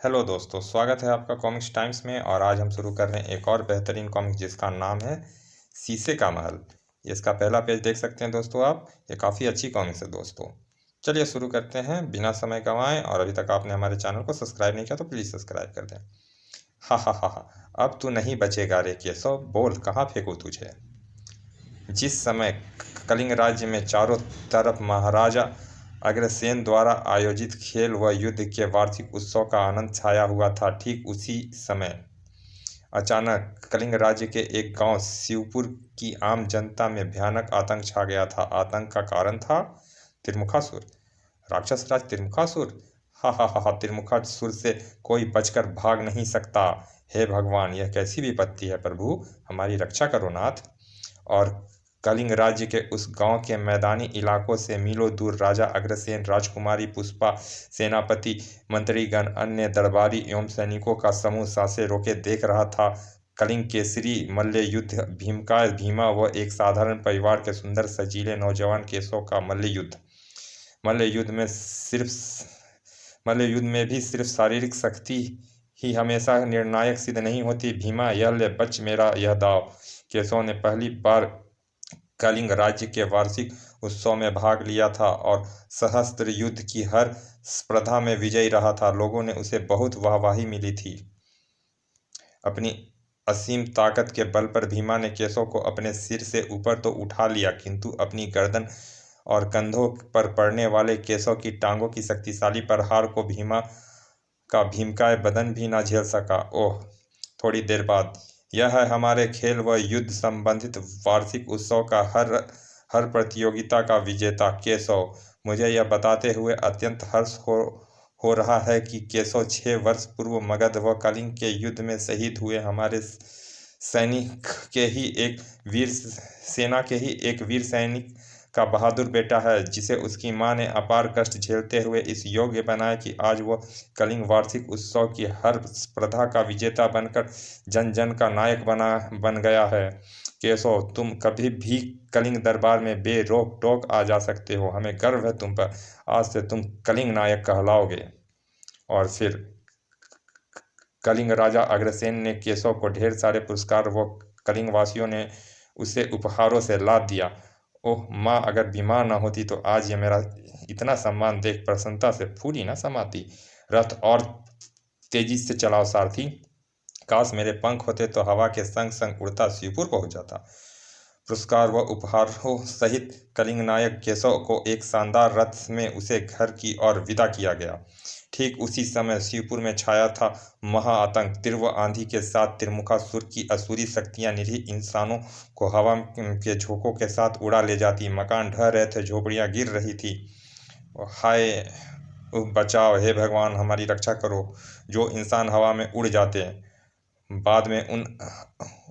Hello दोस्तों, स्वागत है आपका कॉमिक्स टाइम्स में। और आज हम शुरू कर रहे हैं एक और बेहतरीन कॉमिक्स जिसका नाम है शीशे का महल। इसका पहला पेज देख सकते हैं दोस्तों आप। ये काफ़ी अच्छी कॉमिक्स है दोस्तों। चलिए शुरू करते हैं बिना समय गंवाए। और अभी तक आपने हमारे चैनल को सब्सक्राइब नहीं किया तो प्लीज़ सब्सक्राइब कर दें। हा हा हा हा, अब तू नहीं बचेगा रे केशव, बोल कहाँ फेंकूँ तुझे। जिस समय कलिंग राज्य में चारों तरफ महाराजा अग्रसेन द्वारा आयोजित खेल व युद्ध के वार्षिक उत्सव का आनंद छाया हुआ था, ठीक उसी समय अचानक कलिंग राज्य के एक गांव शिवपुर की आम जनता में भयानक आतंक छा गया था। आतंक का कारण था त्रिमुखासुर, राक्षस राज त्रिमुखासुर। हा हा हा हा, त्रिमुखासुर से कोई बचकर भाग नहीं सकता। हे भगवान, यह कैसी विपत्ति है प्रभु, हमारी रक्षा करो नाथ। और कलिंग राज्य के उस गांव के मैदानी इलाकों से मीलों दूर राजा अग्रसेन, राजकुमारी पुष्पा, सेनापति, मंत्रीगण, अन्य दरबारी एवं सैनिकों का समूह सांसें रोके देख रहा था। कलिंग केसरी मल्ल युद्ध, भीमकाय भीमा व एक साधारण परिवार के सुंदर सजीले नौजवान केशव का मल्ल युद्ध। मल्ल युद्ध में भी सिर्फ शारीरिक शक्ति ही हमेशा निर्णायक सिद्ध नहीं होती। भीमा, यह ले बच मेरा यह दाव। केशव ने पहली बार कलिंग राज्य के वार्षिक उत्सव में भाग लिया था और सहस्त्र युद्ध की हर स्पर्धा में विजयी रहा था। लोगों ने उसे बहुत वाहवाही मिली थी। अपनी असीम ताकत के बल पर भीमा ने केशव को अपने सिर से ऊपर तो उठा लिया, किंतु अपनी गर्दन और कंधों पर पड़ने वाले केशव की टांगों की शक्तिशाली प्रहार को भीमा का भीमकाय बदन भी न झेल सका। ओह, थोड़ी देर बाद, यह है हमारे खेल व युद्ध संबंधित वार्षिक उत्सव का हर प्रतियोगिता का विजेता केशव। मुझे यह बताते हुए अत्यंत हर्ष हो रहा है कि केशव 6 वर्ष पूर्व मगध व कलिंग के युद्ध में शहीद हुए हमारे सैनिक के ही एक वीर सेना के ही एक वीर सैनिक का बहादुर बेटा है, जिसे उसकी मां ने अपार कष्ट झेलते हुए इस योग्य बनाया कि आज वह कलिंग वार्षिक उत्सव की हर स्पर्धा का विजेता बनकर जन जन का नायक बन गया है। केशव, तुम कभी भी कलिंग दरबार में बेरोक टोक आ जा सकते हो। हमें गर्व है तुम पर। आज से तुम कलिंग नायक कहलाओगे। और फिर कलिंग राजा अग्रसेन ने केशव को ढेर सारे पुरस्कार व कलिंग वासियों ने उसे उपहारों से लाद दिया। ओह माँ, अगर बीमार न होती तो आज ये मेरा इतना सम्मान देख प्रसन्नता से फूल ही न समाती। रथ और तेजी से चलाओ सारथी। काश मेरे पंख होते तो हवा के संग संग उड़ता शिवपुर पहुंच जाता। पुरस्कार व उपहारों सहित कलिंग नायक केशव को एक शानदार रथ में उसे घर की ओर विदा किया गया। ठीक उसी समय शिवपुर में छाया था महाआतंक। तीव्र आंधी के साथ त्रिमुखासुर की असुरी शक्तियां निरीह इंसानों को हवा के झोंकों के साथ उड़ा ले जाती। मकान ढह रहे थे, झोपड़ियां गिर रही थी। हाय, बचाओ, हे भगवान हमारी रक्षा करो। जो इंसान हवा में उड़ जाते, बाद में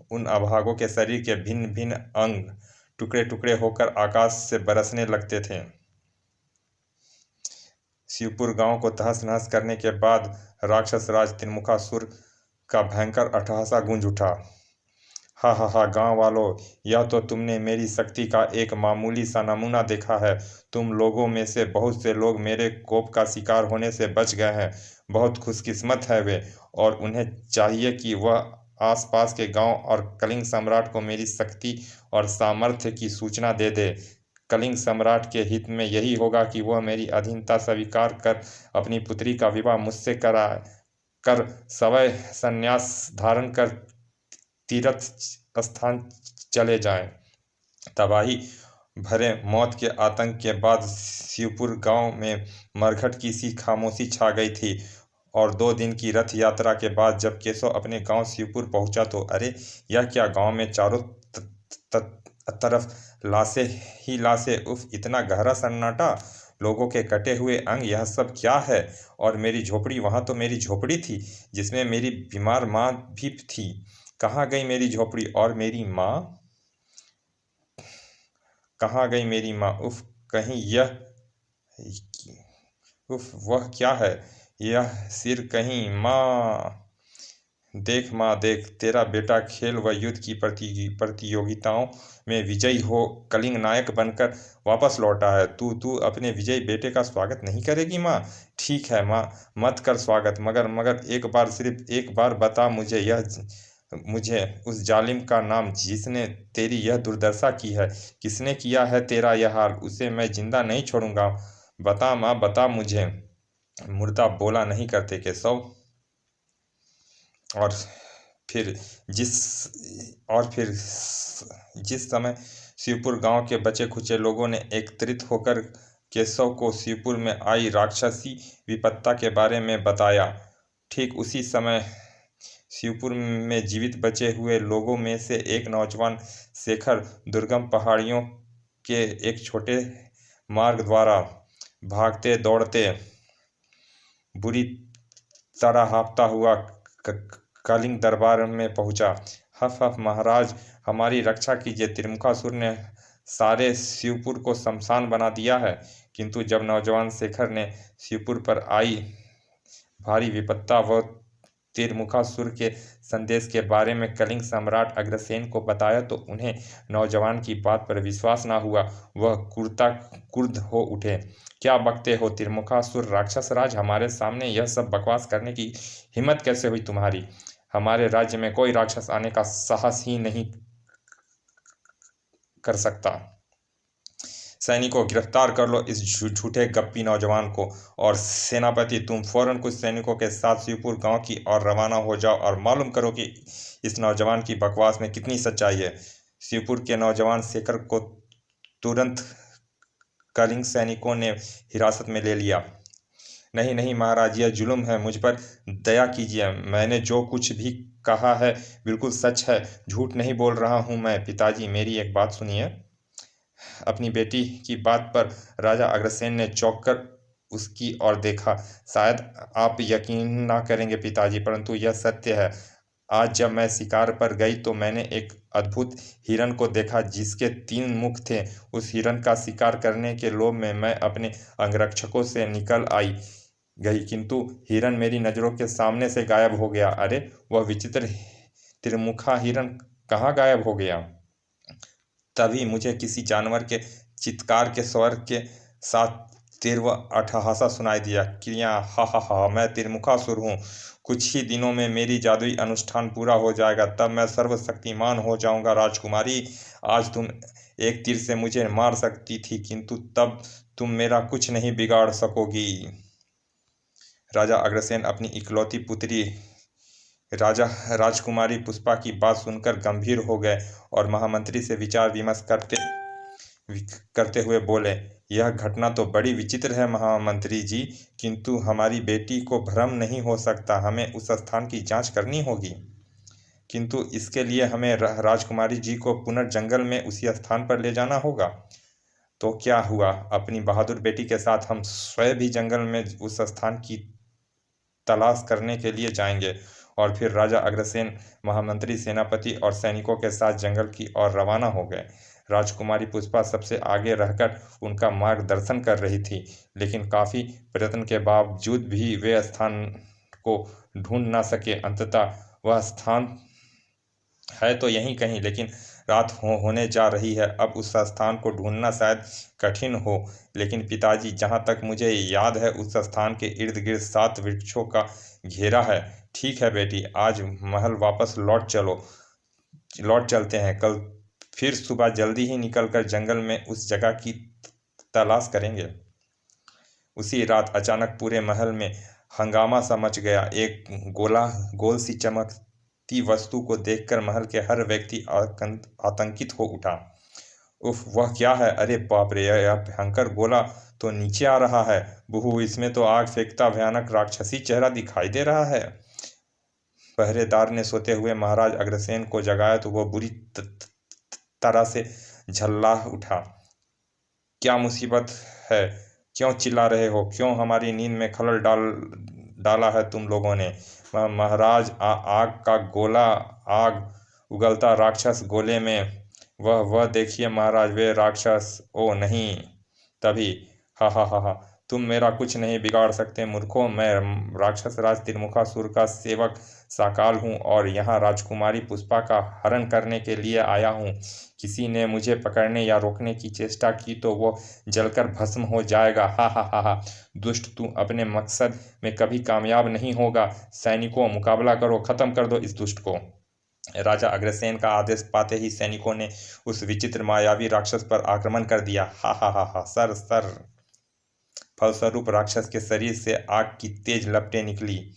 उन अभागों के शरीर के भिन्न भिन्न अंग टुकड़े टुकड़े होकर आकाश से बरसने लगते थे। शिवपुर गांव को तहस नहस करने के बाद राक्षस राज त्रिमुखासुर का भयंकर अट्टहासा गूंज उठा। हा हा हा, गांव वालों, यह तो तुमने मेरी शक्ति का एक मामूली सा नमूना देखा है। तुम लोगों में से बहुत से लोग मेरे कोप का शिकार होने से बच गए हैं। बहुत खुशकिस्मत है वे, और उन्हें चाहिए कि वह आसपास के गांव और कलिंग सम्राट को मेरी शक्ति और सामर्थ्य की सूचना दे दे। कलिंग सम्राट के हित में यही होगा कि वह मेरी अधीनता स्वीकार कर अपनी पुत्री का विवाह मुझसे कराए कर सवै संन्यास धारण कर तीर्थ स्थान चले जाएं। तबाही भरे मौत के आतंक के बाद शिवपुर गांव में मरघट की सी खामोशी छा गई थी। और 2 दिन की रथ यात्रा के बाद जब केशव अपने गांव शिवपुर पहुंचा तो अरे, यह क्या! गांव में चारों तरफ लाशें ही लाशें। उफ, इतना गहरा सन्नाटा, लोगों के कटे हुए अंग, यह सब क्या है? और मेरी झोपड़ी, वहां तो मेरी झोपड़ी थी जिसमें मेरी बीमार माँ भी थी। कहाँ गई मेरी झोपड़ी और मेरी माँ? कहाँ गई मेरी माँ? उफ, कहीं यह उफ, वह क्या है? यह सिर कहीं माँ? देख माँ देख, तेरा बेटा खेल व युद्ध की प्रतियोगिताओं में विजयी हो कलिंग नायक बनकर वापस लौटा है। तू तू अपने विजयी बेटे का स्वागत नहीं करेगी माँ? ठीक है माँ, मत कर स्वागत, मगर मगर एक बार, सिर्फ एक बार बता मुझे उस जालिम का नाम जिसने तेरी यह दुर्दशा की है। किसने किया है तेरा यह हाल? उसे मैं जिंदा नहीं छोड़ूंगा। बता माँ, बता मुझे। मुर्दा बोला नहीं करते केशव। और फिर जिस और फिर जिस समय शिवपुर गांव के बचे खुचे लोगों ने एकत्रित होकर केशव को शिवपुर में आई राक्षसी विपत्ता के बारे में बताया, ठीक उसी समय शिवपुर में जीवित बचे हुए लोगों में से एक नौजवान शेखर दुर्गम पहाड़ियों के एक छोटे मार्ग द्वारा भागते दौड़ते बुरी तरह हांफता हुआ कलिंग दरबार में पहुंचा। हफ हफ महाराज, हमारी रक्षा कीजिए, त्रिमुखासुर ने सारे शिवपुर को शमशान बना दिया है। किंतु जब नौजवान शेखर ने शिवपुर पर आई भारी विपत्ता व त्रिमुखासुर के संदेश के बारे में कलिंग सम्राट अग्रसेन को बताया तो उन्हें नौजवान की बात पर विश्वास न हुआ। वह क्रुद्ध हो उठे। क्या बकते हो त्रिमुखासुर राक्षस राज? हमारे सामने यह सब बकवास करने की हिम्मत कैसे हुई तुम्हारी? हमारे राज्य में कोई राक्षस आने का साहस ही नहीं कर सकता। सैनिकों, गिरफ्तार कर लो इस झूठे गप्पी नौजवान को। और सेनापति, तुम फौरन कुछ सैनिकों के साथ शिवपुर गांव की ओर रवाना हो जाओ और मालूम करो कि इस नौजवान की बकवास में कितनी सच्चाई है। शिवपुर के नौजवान शेखर को तुरंत कलिंग सैनिकों ने हिरासत में ले लिया। नहीं नहीं महाराज, यह जुल्म है, मुझ पर दया कीजिए। मैंने जो कुछ भी कहा है बिल्कुल सच है, झूठ नहीं बोल रहा हूँ मैं। पिताजी, मेरी एक बात सुनिए। अपनी बेटी की बात पर राजा अग्रसेन ने चौंक कर उसकी ओर देखा। शायद आप यकीन ना करेंगे पिताजी, परंतु यह सत्य है। आज जब मैं शिकार पर गई तो मैंने एक अद्भुत हिरण को देखा जिसके 3 मुख थे। उस हिरण का शिकार करने के लोभ में मैं अपने अंगरक्षकों से निकल आई गई, किंतु हिरण मेरी नज़रों के सामने से गायब हो गया। अरे, वह विचित्र त्रिमुखा हिरण कहाँ गायब हो गया? तभी मुझे किसी जानवर के चित्कार के स्वर के साथ तीव्र अट्टहासा सुनाई दिया। क्रिया, हा हा हा, मैं त्रिमुखासुर हूँ। कुछ ही दिनों में मेरी जादुई अनुष्ठान पूरा हो जाएगा, तब मैं सर्वशक्तिमान हो जाऊंगा। राजकुमारी, आज तुम एक तीर से मुझे मार सकती थी, किंतु तब तुम मेरा कुछ नहीं बिगाड़ सकोगी। राजा अग्रसेन अपनी इकलौती पुत्री राजकुमारी पुष्पा की बात सुनकर गंभीर हो गए और महामंत्री से विचार विमर्श करते हुए बोले, यह घटना तो बड़ी विचित्र है महामंत्री जी, किंतु हमारी बेटी को भ्रम नहीं हो सकता। हमें उस स्थान की जांच करनी होगी, किंतु इसके लिए हमें राजकुमारी जी को पुनर्जंगल में उसी स्थान पर ले जाना होगा। तो क्या हुआ, अपनी बहादुर बेटी के साथ हम स्वयं भी जंगल में उस स्थान की तलाश करने के लिए जाएंगे। और फिर राजा अग्रसेन, महामंत्री, सेनापति और सैनिकों के साथ जंगल की ओर रवाना हो गए। राजकुमारी पुष्पा सबसे आगे रहकर उनका मार्गदर्शन कर रही थी, लेकिन काफी प्रयत्न के बावजूद भी वे स्थान को ढूंढ न सके। अंततः वह स्थान है तो यहीं कहीं, लेकिन रात होने जा रही है। अब उस स्थान को ढूंढना शायद कठिन हो, लेकिन पिताजी, जहाँ तक मुझे याद है उस स्थान के इर्द गिर्द 7 वृक्षों का घेरा है। ठीक है बेटी, आज महल वापस लौट चलते हैं। कल फिर सुबह जल्दी ही निकलकर जंगल में उस जगह की तलाश करेंगे। उसी रात अचानक पूरे महल में हंगामा सा मच गया। एक गोल सी चमकती वस्तु को देखकर महल के हर व्यक्ति आतंकित हो उठा। उफ, वह क्या है? अरे बाप रे, यह भयंकर गोला तो नीचे आ रहा है। बुहू, इसमें तो आग फेंकता भयानक राक्षसी चेहरा दिखाई दे रहा है। पहरेदार ने सोते हुए महाराज अग्रसेन को जगाया तो वह बुरी तरह से झल्ला उठा। क्या मुसीबत है? क्यों चिल्ला रहे हो? क्यों हमारी नींद में खलल डाला है तुम लोगों ने? महाराज, आग का गोला, आग उगलता राक्षस गोले में। वह देखिए महाराज, वे राक्षस। ओ नहीं। तभी हा हा हा हा, तुम मेरा कुछ नहीं बिगाड़ सकते मूर्खों। मैं राक्षस राज त्रिमुखासुर का सेवक साकाल हूँ और यहाँ राजकुमारी पुष्पा का हरण करने के लिए आया हूँ। किसी ने मुझे पकड़ने या रोकने की चेष्टा की तो वो जलकर भस्म हो जाएगा। हा हा हा हा। दुष्ट, तू अपने मकसद में कभी कामयाब नहीं होगा। सैनिकों, मुकाबला करो, खत्म कर दो इस दुष्ट को। राजा अग्रसेन का आदेश पाते ही सैनिकों ने उस विचित्र मायावी राक्षस पर आक्रमण कर दिया। हा हा हा हा। Sir sir. फलस्वरूप राक्षस के शरीर से आग की तेज लपटें निकली,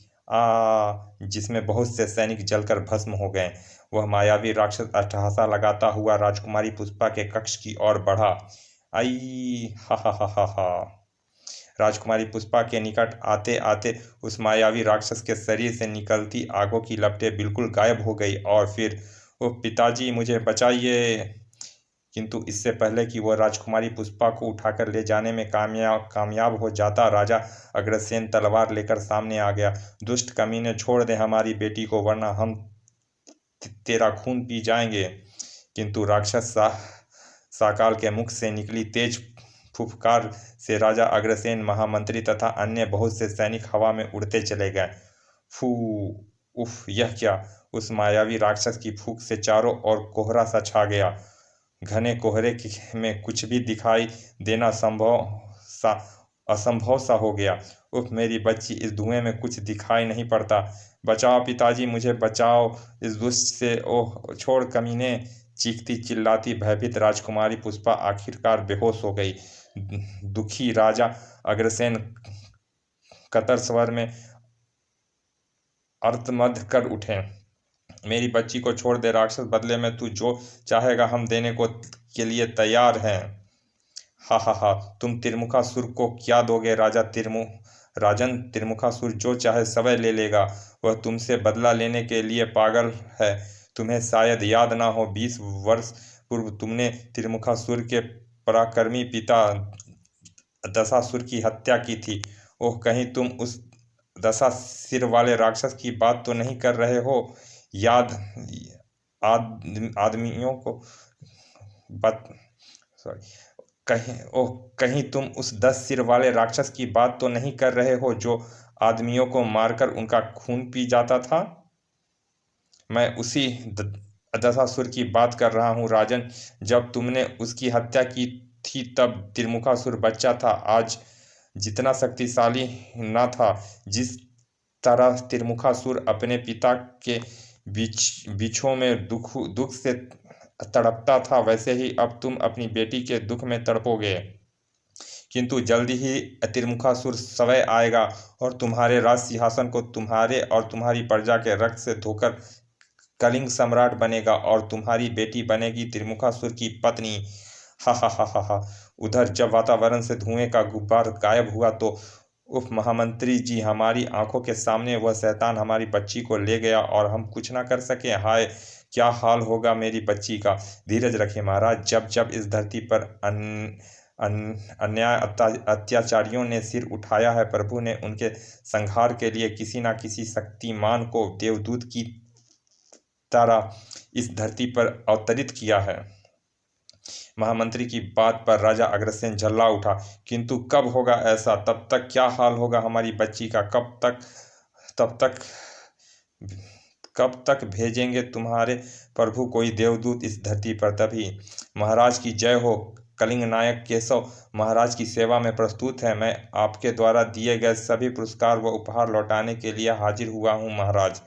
जिसमें बहुत से सैनिक जलकर भस्म हो गए। वह मायावी राक्षस अट्टहासा लगाता हुआ राजकुमारी पुष्पा के कक्ष की ओर बढ़ा। आई हा हा हा हा हा। राजकुमारी पुष्पा के निकट आते आते उस मायावी राक्षस के शरीर से निकलती आगों की लपटें बिल्कुल गायब हो गई और फिर, ओह पिताजी, मुझे बचाइए। किंतु इससे पहले कि वह राजकुमारी पुष्पा को उठाकर ले जाने में कामयाब हो जाता, राजा अग्रसेन तलवार लेकर सामने आ गया। दुष्ट कमीने, छोड़ दे हमारी बेटी को, वरना हम तेरा खून पी जाएंगे। किंतु राक्षस साकाल के मुख से निकली तेज फुफकार से राजा अग्रसेन, महामंत्री तथा अन्य बहुत से सैनिक हवा में उड़ते चले गए। फू, उफ, यह क्या। उस मायावी राक्षस की फूंक से चारों ओर कोहरा सा छा गया। घने कोहरे में कुछ भी दिखाई देना असंभव सा हो गया। उफ, मेरी बच्ची, इस धुएं में कुछ दिखाई नहीं पड़ता। बचाओ पिताजी, मुझे बचाओ इस दुष्ट से। ओह छोड़ कमीने। चीखती चिल्लाती भयभीत राजकुमारी पुष्पा आखिरकार बेहोश हो गई। दुखी राजा अग्रसेन कतर स्वर में अर्तमद कर उठे। मेरी बच्ची को छोड़ दे राक्षस, बदले में तू जो चाहेगा हम देने को के लिए तैयार हैं। हा हा हा। तुम त्रिमुखासुर को क्या दोगे राजन? त्रिमुखासुर जो चाहे सवै ले लेगा। वह तुमसे बदला लेने के लिए पागल है। तुम्हें शायद याद ना हो, 20 वर्ष पूर्व तुमने त्रिमुखासुर के पराक्रमी पिता दशासुर की हत्या की थी। ओह, कहीं तुम उस दशा सिर वाले राक्षस की बात तो नहीं कर रहे हो? याद आदमियों को बत सॉरी कहीं तुम उस 10 सिर वाले राक्षस की बात तो नहीं कर रहे हो जो आदमियों को मारकर उनका खून पी जाता था? मैं उसी दशासुर की बात कर रहा हूँ राजन। जब तुमने उसकी हत्या की थी तब त्रिमुखासुर बच्चा था, आज जितना शक्तिशाली न था। जिस तरह त्रिमुखासुर अपने पिता के बिछों में दुख से तड़पता था, वैसे ही अब तुम अपनी बेटी के दुख में तड़पोगे। किंतु जल्दी ही त्रिमुखासुर स्वयं आएगा और तुम्हारे राज सिंहासन को तुम्हारे और तुम्हारी प्रजा के रक्त से धोकर कलिंग सम्राट बनेगा और तुम्हारी बेटी बनेगी त्रिमुखासुर की पत्नी। हा हा हा हा हा। उधर जब वातावरण से धुएं का गुब्बार गायब हुआ तो उफ महामंत्री जी, हमारी आंखों के सामने वह शैतान हमारी बच्ची को ले गया और हम कुछ ना कर सके। हाय, क्या हाल होगा मेरी बच्ची का। धीरज रखें महाराज। जब जब इस धरती पर अन्याय अत्याचारियों ने सिर उठाया है, प्रभु ने उनके संहार के लिए किसी न किसी शक्तिमान को देवदूत की तरह इस धरती पर अवतरित किया है। महामंत्री की बात पर राजा अग्रसेन झल्ला उठा। किंतु कब होगा ऐसा? तब तक क्या हाल होगा हमारी बच्ची का? तब तक कब तक भेजेंगे तुम्हारे प्रभु कोई देवदूत इस धरती पर? तभी महाराज की जय हो। कलिंग नायक केशव महाराज की सेवा में प्रस्तुत है। मैं आपके द्वारा दिए गए सभी पुरस्कार व उपहार लौटाने के लिए हाजिर हुआ हूँ महाराज।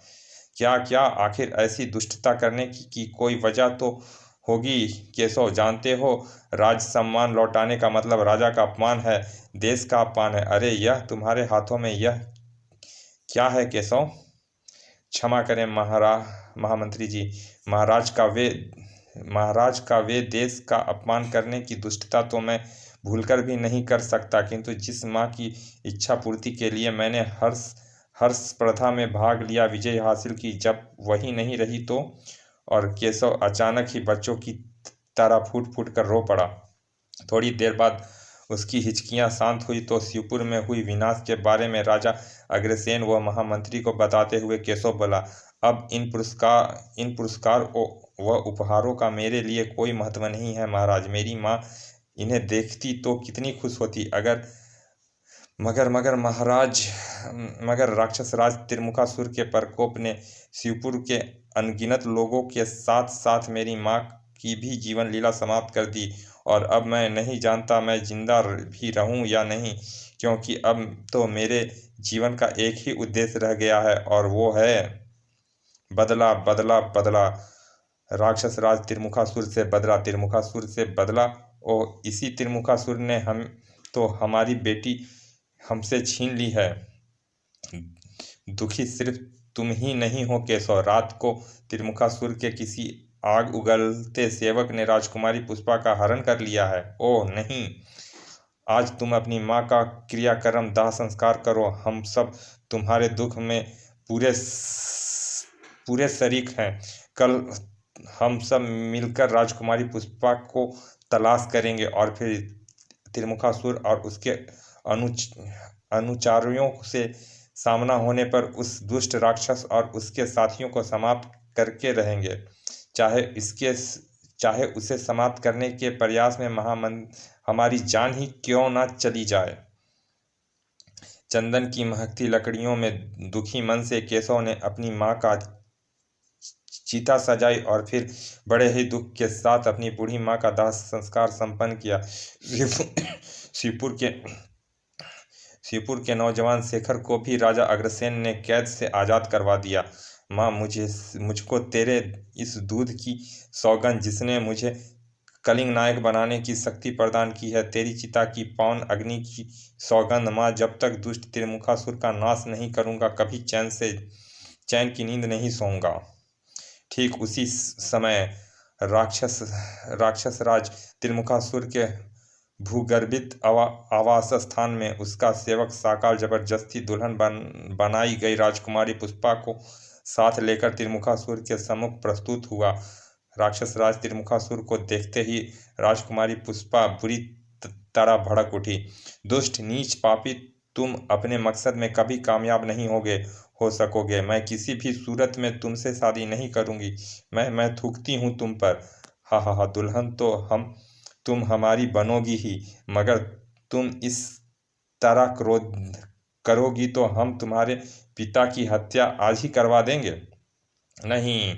क्या क्या? आखिर ऐसी दुष्टता करने की कोई वजह तो होगी केशव। जानते हो, राज सम्मान लौटाने का मतलब राजा का अपमान है, देश का अपमान है। अरे, यह तुम्हारे हाथों में यह क्या है केशव? क्षमा करें महामंत्री जी। महाराज का वे देश का अपमान करने की दुष्टता तो मैं भूलकर भी नहीं कर सकता। किंतु जिस माँ की इच्छा पूर्ति के लिए मैंने हर्ष स्पर्धा में भाग लिया, विजय हासिल की, जब वही नहीं रही तो? और केशव अचानक ही बच्चों की तरह फूट फूट कर रो पड़ा। थोड़ी देर बाद उसकी हिचकियां शांत हुई तो शिवपुर में हुई विनाश के बारे में राजा अग्रसेन व महामंत्री को बताते हुए केशव बोला, अब इन पुरस्कार व उपहारों का मेरे लिए कोई महत्व नहीं है महाराज। मेरी माँ इन्हें देखती तो कितनी खुश होती। अगर मगर राक्षस राज त्रिमुखासुर के प्रकोप ने शिवपुर के अनगिनत लोगों के साथ साथ मेरी माँ की भी जीवन लीला समाप्त कर दी। और अब मैं नहीं जानता मैं जिंदा भी रहूं या नहीं, क्योंकि अब तो मेरे जीवन का एक ही उद्देश्य रह गया है, और वो है बदला बदला बदला। राक्षस राज त्रिमुखासुर से बदला, त्रिमुखासुर से बदला। ओ इसी त्रिमुखासुर ने हमारी बेटी हमसे छीन ली है। दुखी सिर्फ तुम ही नहीं हो केशव। रात को त्रिमुखासुर के किसी आग उगलते सेवक ने राजकुमारी पुष्पा का हरण कर लिया है। ओह नहीं, आज तुम अपनी माँ का क्रियाक्रम दाह संस्कार करो। हम सब तुम्हारे दुख में पूरे शरीक हैं। कल हम सब मिलकर राजकुमारी पुष्पा को तलाश करेंगे, और फिर त्रिमुखासुर और उसके अनुचारियों से सामना होने पर उस दुष्ट राक्षस और उसके साथियों को समाप्त करके रहेंगे, चाहे उसे समाप्त करने के प्रयास में हमारी जान ही क्यों ना चली जाए। चंदन की महकती लकड़ियों में दुखी मन से केशव ने अपनी माँ का चिता सजाई, और फिर बड़े ही दुख के साथ अपनी बूढ़ी माँ का दाह संस्कार संपन्न किया। शिवपुर के नौजवान शेखर को भी राजा अग्रसेन ने कैद से आज़ाद करवा दिया। माँ, मुझको तेरे इस दूध की सौगंध, जिसने मुझे कलिंग नायक बनाने की शक्ति प्रदान की है, तेरी चिता की पावन अग्नि की सौगंध। माँ, जब तक दुष्ट त्रिमुखासुर का नाश नहीं करूँगा, कभी चैन की नींद नहीं सोऊंगा। ठीक उसी समय राक्षस राज त्रिमुखासुर के भूगर्भित आवास स्थान में उसका सेवक साकाल जबरदस्ती दुल्हन बनाई गई राजकुमारी पुष्पा को साथ लेकर त्रिमुखासुर के सम्मुख प्रस्तुत हुआ। राक्षस राज त्रिमुखासुर को देखते ही राजकुमारी पुष्पा बुरी तरह भड़क उठी। दुष्ट, नीच, पापी, तुम अपने मकसद में कभी कामयाब नहीं हो सकोगे। मैं किसी भी सूरत में तुमसे शादी नहीं करूंगी। मैं थूकती हूँ तुम पर। हा हा हा, दुल्हन तो तुम हमारी बनोगी ही, मगर तुम इस तरह क्रोध करोगी तो हम तुम्हारे पिता की हत्या आज ही करवा देंगे। नहीं,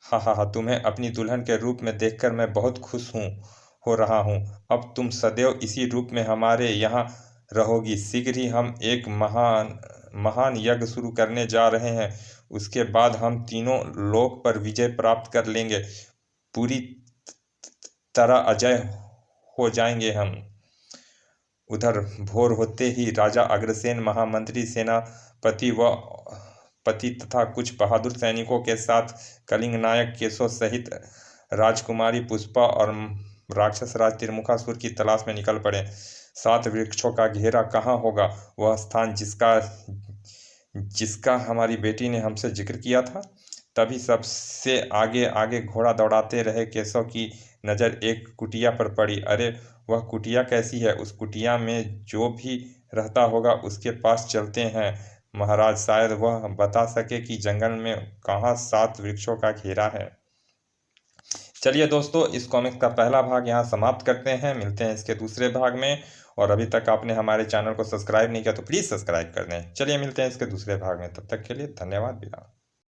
हा हा हा, तुम्हें अपनी दुल्हन के रूप में देखकर मैं बहुत खुश हो रहा हूँ। अब तुम सदैव इसी रूप में हमारे यहाँ रहोगी। शीघ्र ही हम एक महान यज्ञ शुरू करने जा रहे हैं। उसके बाद हम तीनों लोक पर विजय प्राप्त कर लेंगे। पूरी तरह अजय हो जाएंगे हम। उधर भोर होते ही राजा अग्रसेन महामंत्री, सेनापति व पति तथा कुछ बहादुर सैनिकों के साथ कलिंग नायक केशव सहित राजकुमारी पुष्पा और राक्षस राज त्रिमुखासुर की तलाश में निकल पड़े। 7 वृक्षों का घेरा कहाँ होगा वह स्थान जिसका हमारी बेटी ने हमसे जिक्र किया था। तभी सबसे आगे आगे घोड़ा दौड़ाते रहे केशव की नज़र एक कुटिया पर पड़ी। अरे, वह कुटिया कैसी है? उस कुटिया में जो भी रहता होगा उसके पास चलते हैं महाराज, शायद वह बता सके कि जंगल में कहाँ 7 वृक्षों का घेरा है। चलिए दोस्तों, इस कॉमिक्स का पहला भाग यहाँ समाप्त करते हैं। मिलते हैं इसके दूसरे भाग में। और अभी तक आपने हमारे चैनल को सब्सक्राइब नहीं किया तो प्लीज़ सब्सक्राइब कर दें। चलिए मिलते हैं इसके दूसरे भाग में, तब तक के लिए धन्यवाद। विराम।